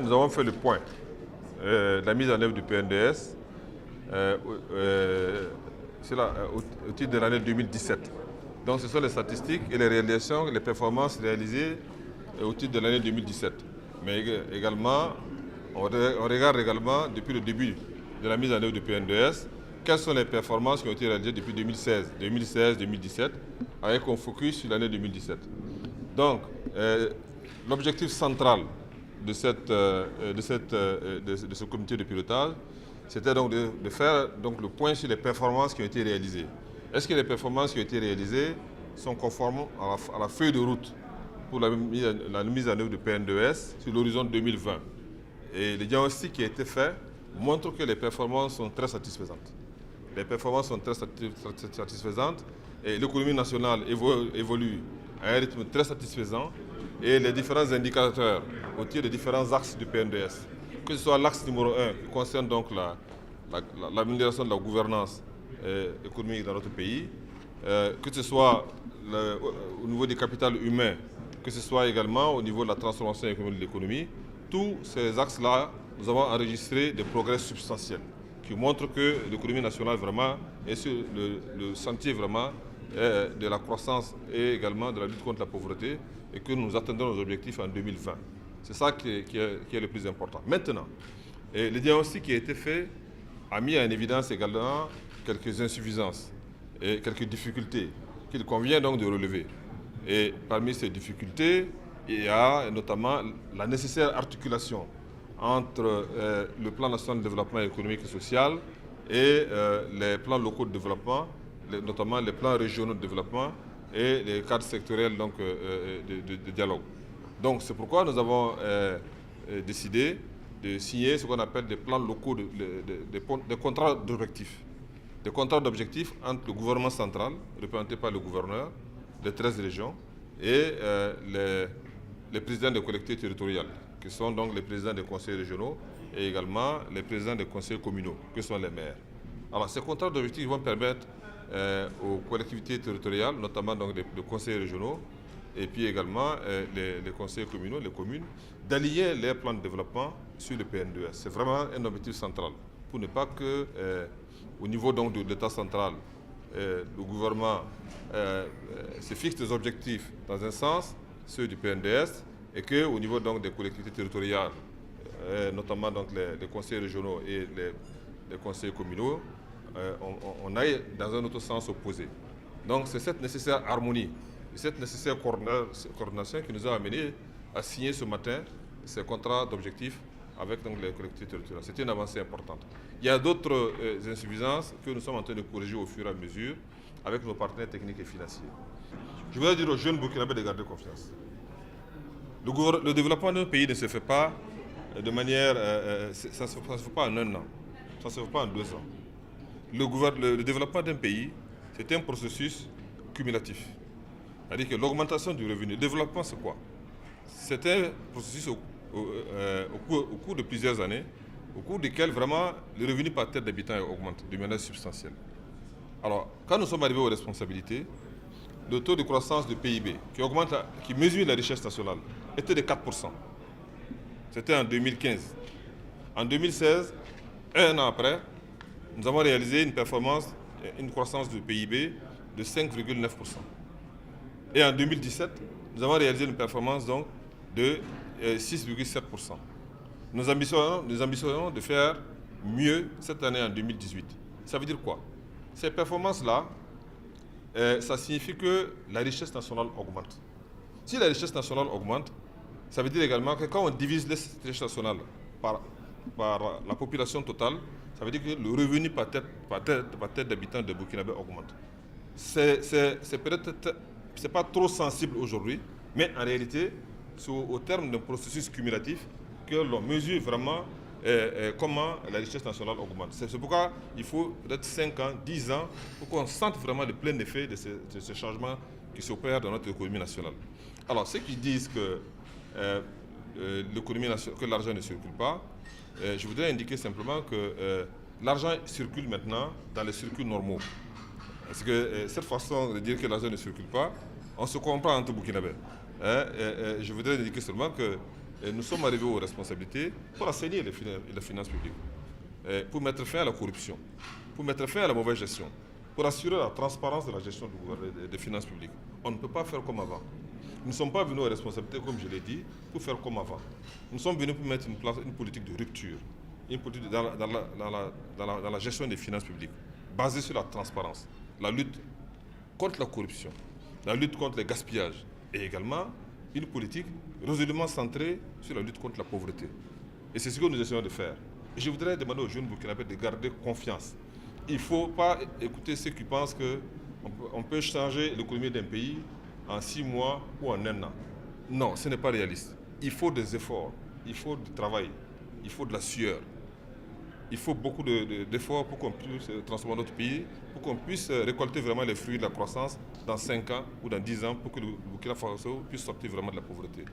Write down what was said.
Nous avons fait le point de la mise en œuvre du PNDS au titre de l'année 2017. Donc ce sont les statistiques et les réalisations, les performances réalisées au titre de l'année 2017. Mais également, on regarde également depuis le début de la mise en œuvre du PNDS, quelles sont les performances qui ont été réalisées depuis 2016-2017, avec un focus sur l'année 2017. Donc, l'objectif central de ce comité de pilotage, c'était donc de faire le point sur les performances qui ont été réalisées. Est-ce que les performances qui ont été réalisées sont conformes à la feuille de route pour la mise en œuvre du PNDS sur l'horizon 2020? Et le diagnostic qui a été fait montre que les performances sont très satisfaisantes. Les performances sont très satisfaisantes et l'économie nationale évolue à un rythme très satisfaisant et les différents indicateurs au titre des différents axes du PNDS, que ce soit l'axe numéro 1 qui concerne donc l'amélioration de la gouvernance économique dans notre pays, que ce soit au niveau du capital humain, que ce soit également au niveau de la transformation économique de l'économie, tous ces axes-là, nous avons enregistré des progrès substantiels qui montrent que l'économie nationale vraiment est sur le sentier vraiment de la croissance et également de la lutte contre la pauvreté et que nous atteindrons nos objectifs en 2020. C'est ça qui est le plus important. Maintenant, le diagnostic qui a été fait a mis en évidence également quelques insuffisances et quelques difficultés qu'il convient donc de relever. Et parmi ces difficultés, il y a notamment la nécessaire articulation entre le plan national de développement économique et social et les plans locaux de développement, notamment les plans régionaux de développement et les cadres sectoriels donc, de dialogue. Donc c'est pourquoi nous avons décidé de signer ce qu'on appelle des plans locaux, des contrats d'objectifs. Des contrats d'objectifs entre le gouvernement central, représenté par le gouverneur des 13 régions, et les présidents des collectivités territoriales, qui sont donc les présidents des conseils régionaux et également les présidents des conseils communaux, que sont les maires. Alors ces contrats d'objectifs vont permettre aux collectivités territoriales, notamment donc les conseils régionaux, et puis également les conseils communaux, les communes, d'allier les plans de développement sur le PNDS. C'est vraiment un objectif central, pour ne pas que, au niveau donc de l'État central, le gouvernement se fixe des objectifs dans un sens, ceux du PNDS, et qu'au niveau donc des collectivités territoriales, notamment donc les conseils régionaux et les conseils communaux, on aille dans un autre sens opposé. Donc c'est cette nécessaire harmonie, cette nécessaire coordination qui nous a amené à signer ce matin ces contrats d'objectifs avec donc, les collectivités territoriales. C'est une avancée importante. Il y a d'autres insuffisances que nous sommes en train de corriger au fur et à mesure avec nos partenaires techniques et financiers. Je voudrais dire aux jeunes burkinabés de garder confiance. Le développement d'un pays ne se fait pas de manière... ça ne se fait pas en un an, ça ne se fait pas en 2 ans. Le développement d'un pays, c'est un processus cumulatif. C'est-à-dire que l'augmentation du revenu, le développement, c'est quoi? C'est un processus au cours de plusieurs années, au cours desquels vraiment le revenu par tête d'habitant augmente de manière substantielle. Alors, quand nous sommes arrivés aux responsabilités, le taux de croissance du PIB qui mesure la richesse nationale était de 4%. C'était en 2015. En 2016, un an après, nous avons réalisé une croissance du PIB de 5,9%. Et en 2017, nous avons réalisé une performance donc de 6,7%. Nous ambitionnons de faire mieux cette année en 2018. Ça veut dire quoi? Ces performances-là, ça signifie que la richesse nationale augmente. Si la richesse nationale augmente, ça veut dire également que quand on divise la richesse nationale par la population totale, ça veut dire que le revenu par tête d'habitant de Burkinabé augmente. C'est peut-être pas trop sensible aujourd'hui, mais en réalité, c'est au terme d'un processus cumulatif que l'on mesure vraiment comment la richesse nationale augmente. C'est pourquoi il faut peut-être 5 ans, 10 ans, pour qu'on sente vraiment le plein effet de ce changement qui s'opère dans notre économie nationale. Alors, ceux qui disent que que l'argent ne circule pas, je voudrais indiquer simplement que l'argent circule maintenant dans les circuits normaux. Parce que cette façon de dire que l'argent ne circule pas, on se comprend entre Burkinabés. Je voudrais indiquer seulement que nous sommes arrivés aux responsabilités pour assainir les finances publiques, pour mettre fin à la corruption, pour mettre fin à la mauvaise gestion, pour assurer la transparence de la gestion des finances publiques. On ne peut pas faire comme avant. Nous ne sommes pas venus aux responsabilités, comme je l'ai dit, pour faire comme avant. Nous sommes venus pour mettre en place une politique de rupture, une politique dans la gestion des finances publiques, basée sur la transparence, la lutte contre la corruption, la lutte contre le gaspillage et également une politique résolument centrée sur la lutte contre la pauvreté. Et c'est ce que nous essayons de faire. Et je voudrais demander aux jeunes burkinabés de garder confiance. Il ne faut pas écouter ceux qui pensent qu'on peut changer l'économie d'un pays en 6 mois ou en 1 an. Non, ce n'est pas réaliste. Il faut des efforts, il faut du travail, il faut de la sueur. Il faut beaucoup d'efforts pour qu'on puisse transformer notre pays, pour qu'on puisse récolter vraiment les fruits de la croissance dans 5 ans ou dans 10 ans pour que le Burkina Faso puisse sortir vraiment de la pauvreté.